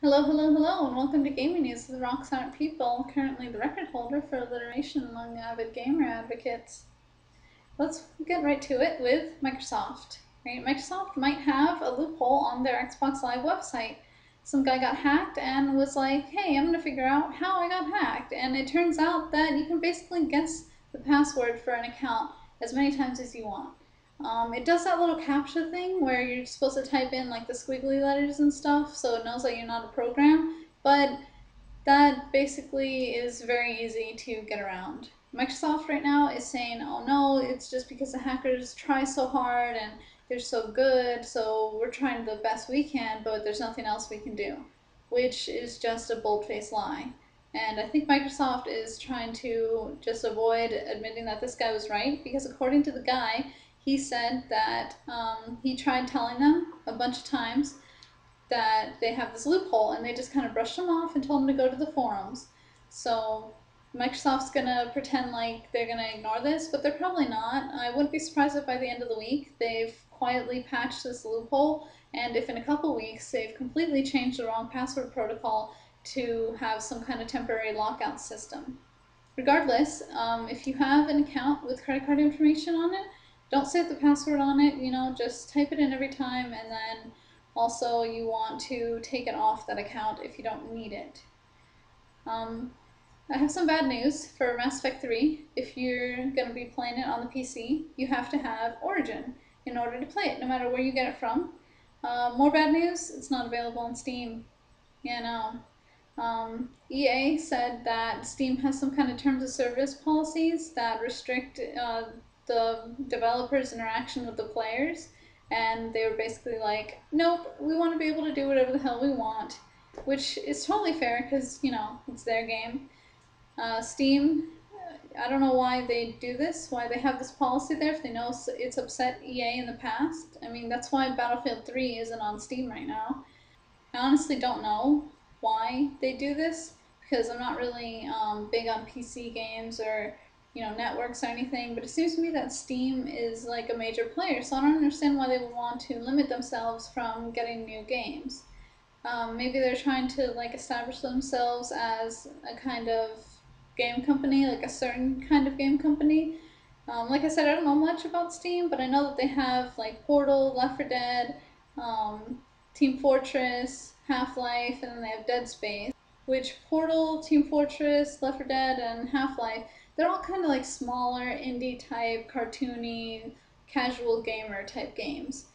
Hello, hello, hello, and welcome to Gaming News with the Therocksrntpeople, currently the record holder for alliteration among avid gamer advocates. Let's get right to it with Microsoft. Right? Microsoft might have a loophole on their Xbox Live website. Some guy got hacked and was like, hey, I'm going to figure out how I got hacked. And it turns out that you can basically guess the password for an account as many times as you want. It does that little CAPTCHA thing where you're supposed to type in like the squiggly letters and stuff so it knows that you're not a program, but that basically is very easy to get around. Microsoft right now is saying, oh no, it's just because the hackers try so hard and they're so good, so we're trying the best we can, but there's nothing else we can do, which is just a bold-faced lie. And I think Microsoft is trying to just avoid admitting that this guy was right, because according to the guy, he said that he tried telling them a bunch of times that they have this loophole, and they just kind of brushed them off and told them to go to the forums. So Microsoft's gonna pretend like they're gonna ignore this, but they're probably not. I wouldn't be surprised if by the end of the week they've quietly patched this loophole, and if in a couple weeks they've completely changed the wrong password protocol to have some kind of temporary lockout system. Regardless, if you have an account with credit card information on it, don't save the password on it, just type it in every time, and then also you want to take it off that account if you don't need it. I have some bad news for Mass Effect 3. If you're going to be playing it on the PC, you have to have Origin in order to play it, no matter where you get it from. More bad news, it's not available on Steam. Yeah, no. EA said that Steam has some kind of terms of service policies that restrict the developers' interaction with the players, and they were basically like, nope, we want to be able to do whatever the hell we want, which is totally fair because, it's their game. Steam, I don't know why they do this, why they have this policy there if they know it's upset EA in the past. I mean, that's why Battlefield 3 isn't on Steam right now. I honestly don't know why they do this, because I'm not really big on PC games or networks or anything, but it seems to me that Steam is like a major player, so I don't understand why they would want to limit themselves from getting new games. Maybe they're trying to like establish themselves as a kind of game company, like a certain kind of game company. Like I said, I don't know much about Steam, but I know that they have like Portal, Left 4 Dead, Team Fortress, Half-Life, and then they have Dead Space. Which Portal, Team Fortress, Left 4 Dead, and Half-Life, they're all kind of like smaller, indie type, cartoony, casual gamer type games.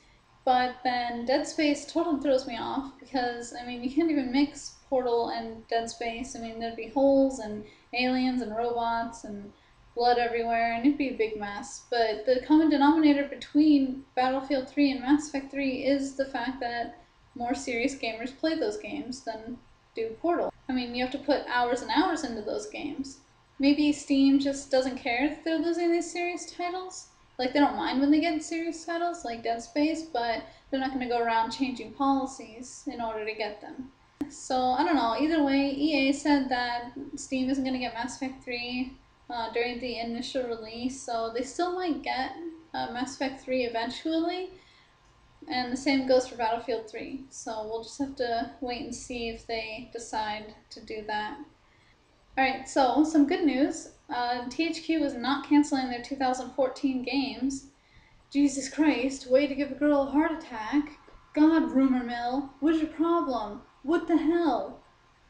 But then Dead Space totally throws me off because, I mean, you can't even mix Portal and Dead Space. I mean, there'd be holes and aliens and robots and blood everywhere, and it'd be a big mess. But the common denominator between Battlefield 3 and Mass Effect 3 is the fact that more serious gamers play those games than do Portal. I mean, you have to put hours and hours into those games. Maybe Steam just doesn't care that they're losing these serious titles. Like, they don't mind when they get serious titles, like Dead Space, but they're not going to go around changing policies in order to get them. So, I don't know. Either way, EA said that Steam isn't going to get Mass Effect 3 during the initial release, so they still might get Mass Effect 3 eventually, and the same goes for Battlefield 3. So we'll just have to wait and see if they decide to do that. Alright, so some good news. THQ is not canceling their 2014 games. Jesus Christ, way to give a girl a heart attack. God, rumor mill, what's your problem? What the hell?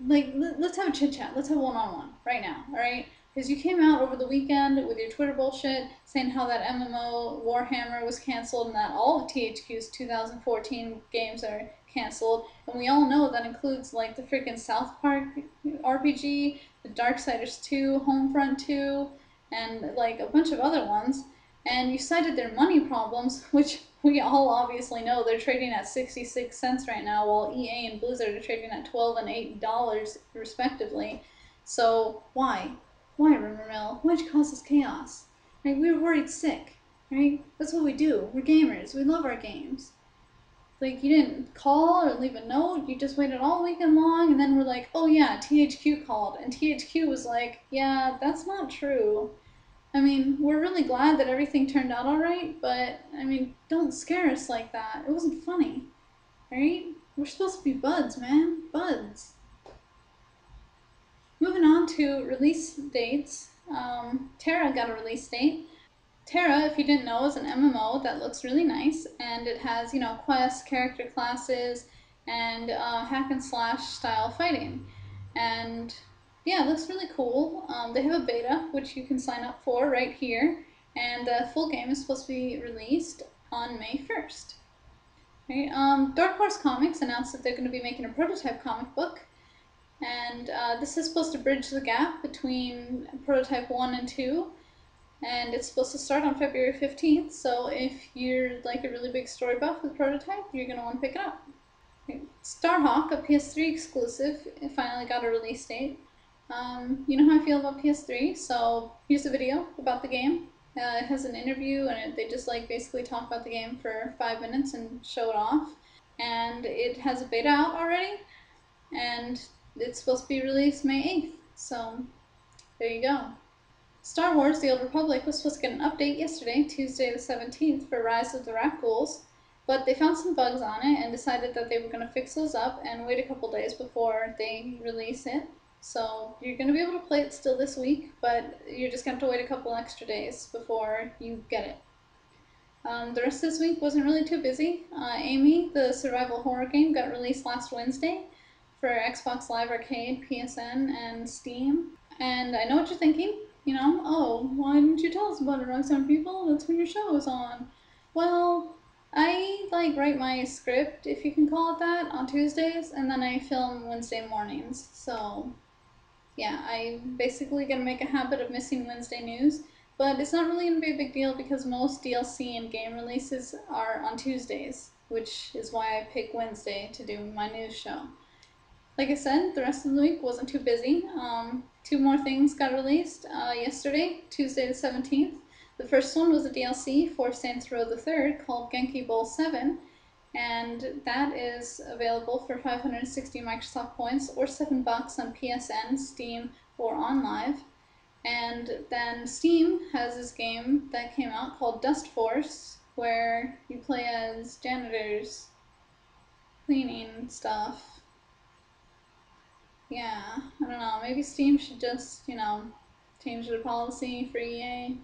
Like, let's have a chit chat. Let's have one-on-one right now, alright? Because you came out over the weekend with your Twitter bullshit saying how that MMO Warhammer was canceled and that all of THQ's 2014 games are canceled. And we all know that includes like the freaking South Park RPG, the Darksiders 2, Homefront 2, and like a bunch of other ones. And you cited their money problems, which we all obviously know they're trading at 66 cents right now, while EA and Blizzard are trading at $12 and $8 respectively. So why? Why, rumor mill? Why'd you cause this chaos? Right? We were worried sick, right? That's what we do. We're gamers. We love our games. Like, you didn't call or leave a note. You just waited all weekend long, and then we're like, oh yeah, THQ called. And THQ was like, yeah, that's not true. I mean, we're really glad that everything turned out alright, but, I mean, don't scare us like that. It wasn't funny, right? We're supposed to be buds, man. Buds. Moving on to release dates. Terra got a release date. Terra, if you didn't know, is an MMO that looks really nice, and it has, you know, quests, character classes, and hack and slash style fighting. And yeah, it looks really cool. They have a beta, which you can sign up for right here, and the full game is supposed to be released on May 1st. Right? Dark Horse Comics announced that they're going to be making a prototype comic book, and this is supposed to bridge the gap between prototype 1 and 2, and it's supposed to start on February 15th, so if you're like a really big story buff with prototype, you're going to want to pick it up. Okay. Starhawk, a PS3 exclusive, it finally got a release date. You know how I feel about PS3, so here's a video about the game. It has an interview, and they just like basically talk about the game for 5 minutes and show it off. And it has a beta out already, and it's supposed to be released May 8th, so there you go. Star Wars The Old Republic was supposed to get an update yesterday, Tuesday the 17th, for Rise of the Rakghouls, but they found some bugs on it and decided that they were going to fix those up and wait a couple days before they release it. So you're going to be able to play it still this week, but you're just going to have to wait a couple extra days before you get it. The rest of this week wasn't really too busy. Amy, the survival horror game, got released last Wednesday for Xbox Live Arcade, PSN, and Steam. And I know what you're thinking. You know, oh, why didn't you tell us about it, Therocksrntpeople? That's when your show is on. Well, I like write my script, if you can call it that, on Tuesdays, and then I film Wednesday mornings. So yeah, I'm basically gonna make a habit of missing Wednesday news, but it's not really gonna be a big deal because most DLC and game releases are on Tuesdays, which is why I pick Wednesday to do my news show. Like I said, the rest of the week wasn't too busy. Two more things got released yesterday, Tuesday the 17th. The first one was a DLC for Saints Row the Third called Genki Bowl 7, and that is available for 560 Microsoft points or $7 on PSN, Steam, or OnLive. And then Steam has this game that came out called Dust Force, where you play as janitors cleaning stuff. Yeah, I don't know, maybe Steam should just, you know, change their policy for EA.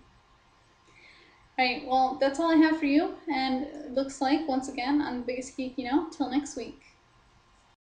Right, well, that's all I have for you, and it looks like, once again, I'm the biggest geek you know. Till next week.